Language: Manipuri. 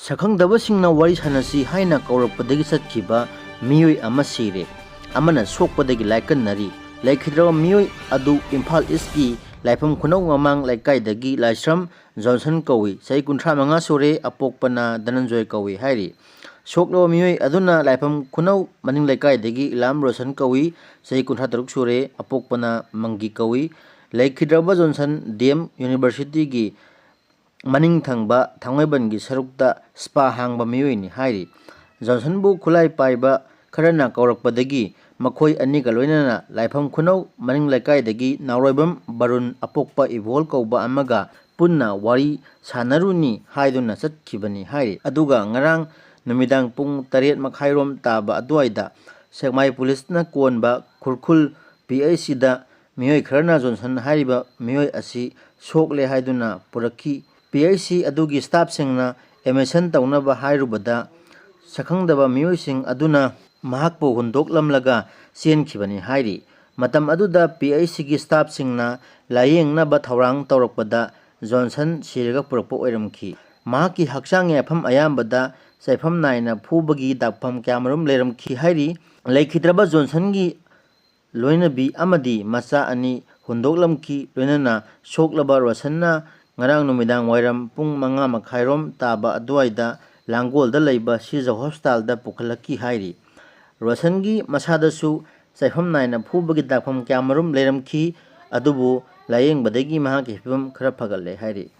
Sakhangdabasingna wari sanasi haina kaurakpadagi chatkhiba Mioi ama sire amana sokpadagi laikannari laikhidraba Mioi adu Imphal Eastki laifam khunau ngamang laikaidagi laisram Johnson kawi sai 35 sore apokpana Dananjoy kawi hairi soklo Mioi aduna laifam khunau maning laikaidagi Ilam Rosan kawi sai 36 sore apokpana Mangi kawi laikhidraba Johnson DM University gi maning thangba thangaibangi sarukta spa hangba Mioi ni hairi Johnson bu khulai paiba kharana kaurakpadagi makhoi aniga loinana laifam khunau maning laikai nauroibam barun apokpa evol kauba amaga punna wari sanaruni hyduna chatkibani hairi aduga ngarang numidang pung 8 makhairom taba aduaida Sekmai police na konba khurkhul PIC da Mioi kharana Johnson hariba Mioi asi sokle hyduna purakhi PIC adugi staff singna emission taunaba hairubada Sakhangdaba Mioi sing aduna mahakpo hundoklamlaga sienkhibani hairi matam aduda PIC gi staff singna layengna ba thawrang tawrakpada Johnson siraga purakpa oiramki mahaki hakchang yafam ayambada saifam naina phubagi dakpham kyamarum leramki hairi laikhidraba Johnson gi loinabi amadi macha ani hundoklamki loinana soklaba rosanna ngarang numidang wairam pung 5 makhairom taba aduaida Langolda leiba Sija Hospital da pukhalaki hairi Rosangi masadasu saifam naina phubagi dakpham kyamarum leramki adubu layeng badagi mahaki hibam khara phagalle hairi